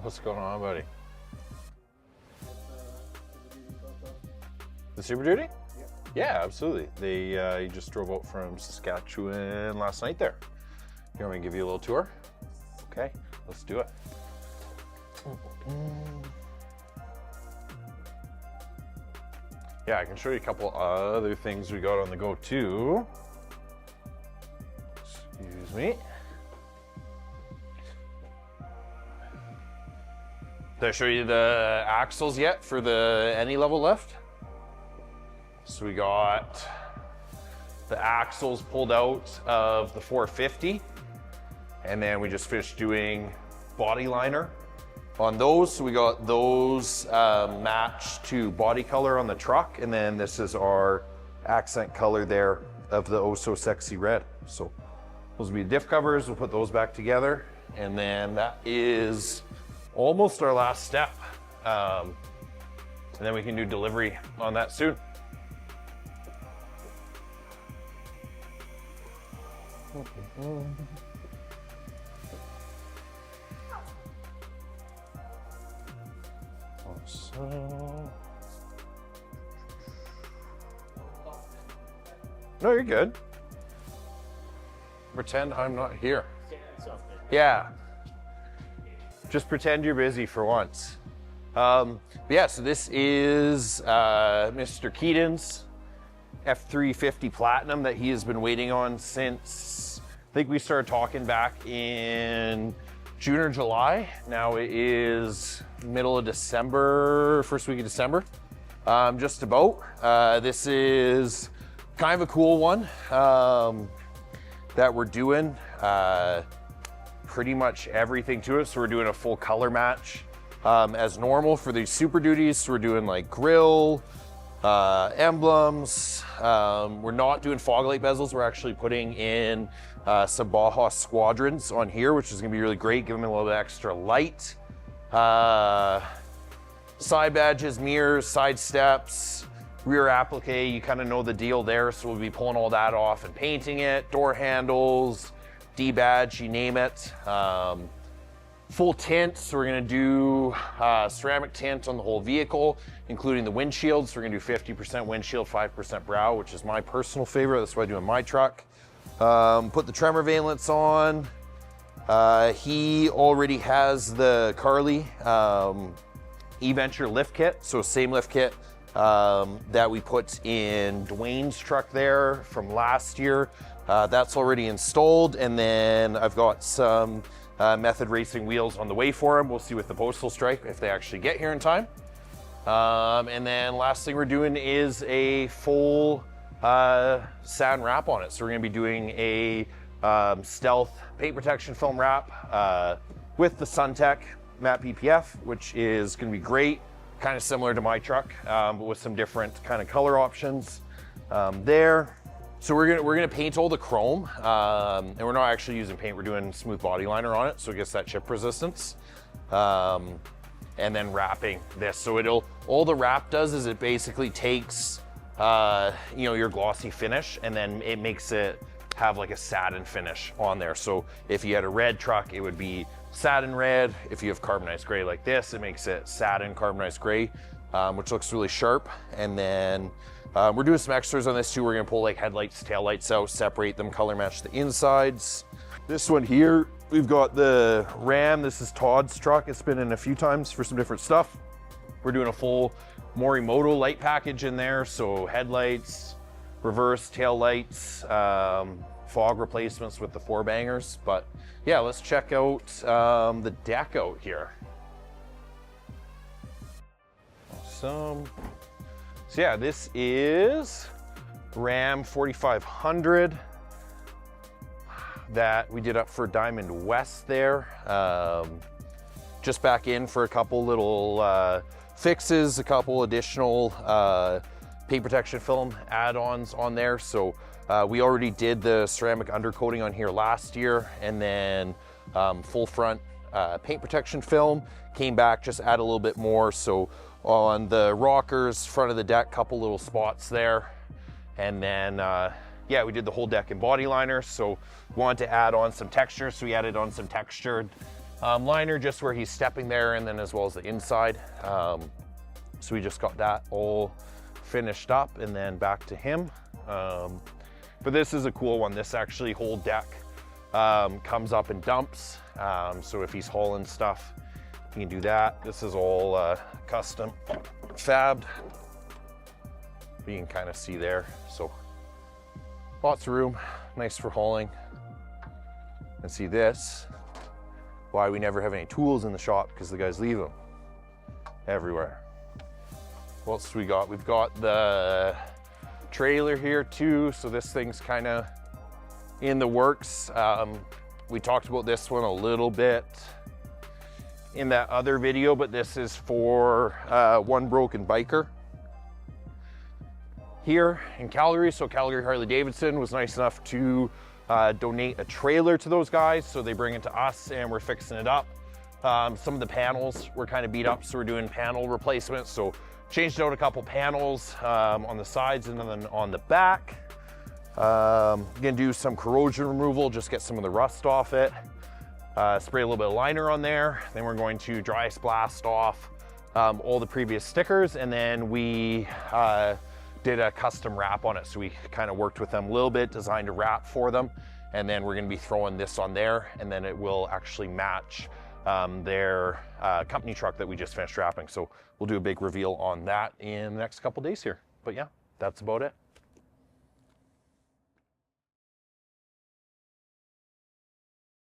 What's going on, buddy? The Super Duty? Yeah, absolutely. He just drove out from Saskatchewan last night there. You want me to give you a little tour? Okay, let's do it. Yeah, I can show you a couple other things we got on the go too. Excuse me. Did I show you the axles yet for the any level lift? So we got the axles pulled out of the 450, and then we just finished doing body liner on those. So we got those matched to body color on the truck, and then this is our accent color there of the oh so sexy red. So those will be diff covers. We'll put those back together, and then that is almost our last step. And then we can do delivery on that soon. Awesome. No, you're good. Pretend I'm not here. Yeah. Just pretend you're busy for once. Yeah, so this is Mr. Keaton's F-350 Platinum that he has been waiting on since, I think we started talking back in June or July. Now it is middle of December, first week of December, just about. This is kind of a cool one that we're doing. Pretty much everything to it. So we're doing a full color match as normal for these Super Duties. So we're doing like grill, emblems. We're not doing fog light bezels. We're actually putting in some Baja Squadrons on here, which is gonna be really great. Give them a little bit extra light. Side badges, mirrors, side steps, rear applique. You kind of know the deal there. So we'll be pulling all that off and painting it. Door handles, D-badge, you name it. Full tint, so we're gonna do ceramic tint on the whole vehicle, including the windshield. So we're gonna do 50% windshield, 5% brow, which is my personal favorite. That's what I do in my truck. Put the tremor valence on. He already has the Carly E-Venture lift kit, so same lift kit that we put in Dwayne's truck there from last year. That's already installed, and then I've got some Method Racing wheels on the way for him. We'll see with the postal strike if they actually get here in time. And then last thing we're doing is a full satin wrap on it. So we're gonna be doing a stealth paint protection film wrap with the SunTech matte PPF, which is gonna be great. Kind of similar to my truck, but with some different kind of color options there. So we're gonna paint all the chrome, and we're not actually using paint. We're doing smooth body liner on it, so it gets that chip resistance. And then wrapping this. So all the wrap does is it basically takes, your glossy finish, and then it makes it have like a satin finish on there. So if you had a red truck, it would be satin red. If you have carbonized gray like this, it makes it satin carbonized gray, which looks really sharp. And then we're doing some extras on this too. We're gonna pull like headlights, taillights out, separate them, color match the insides. This one here, we've got the Ram. This is Todd's truck. It's been in a few times for some different stuff. We're doing a full Morimoto light package in there. So headlights, reverse tail lights, fog replacements with the 4-bangers. But yeah, let's check out the deck out here. Awesome. So yeah, this is Ram 4500 that we did up for Diamond West there. Just back in for a couple little fixes, a couple additional paint protection film add-ons on there. So we already did the ceramic undercoating on here last year, and then full front paint protection film. Came back, just add a little bit more. So on the rockers, front of the deck, couple little spots there. And then, yeah, we did the whole deck in body liner. So we wanted to add on some texture. So we added on some textured Liner just where he's stepping there, and then as well as the inside. So we just got that all finished up and then back to him. But this is a cool one. This actually whole deck comes up and dumps. So if he's hauling stuff, he can do that. This is all custom fabbed. You can kind of see there. So lots of room, nice for hauling. And see this, why we never have any tools in the shop, because the guys leave them everywhere. What else we got? We've got the trailer here too. So this thing's kind of in the works. We talked about this one a little bit in that other video, but this is for One Broken Biker here in Calgary. So Calgary Harley Davidson was nice enough to donate a trailer to those guys. So they bring it to us and we're fixing it up. Some of the panels were kind of beat up, so we're doing panel replacements. So changed out a couple panels on the sides and then on the back. Gonna do some corrosion removal, just get some of the rust off it. Spray a little bit of liner on there. Then we're going to dry ice blast off all the previous stickers, and then we did a custom wrap on it. So we kind of worked with them a little bit, designed a wrap for them, and then we're gonna be throwing this on there, and then it will actually match their company truck that we just finished wrapping. So we'll do a big reveal on that in the next couple days here. But yeah, that's about it.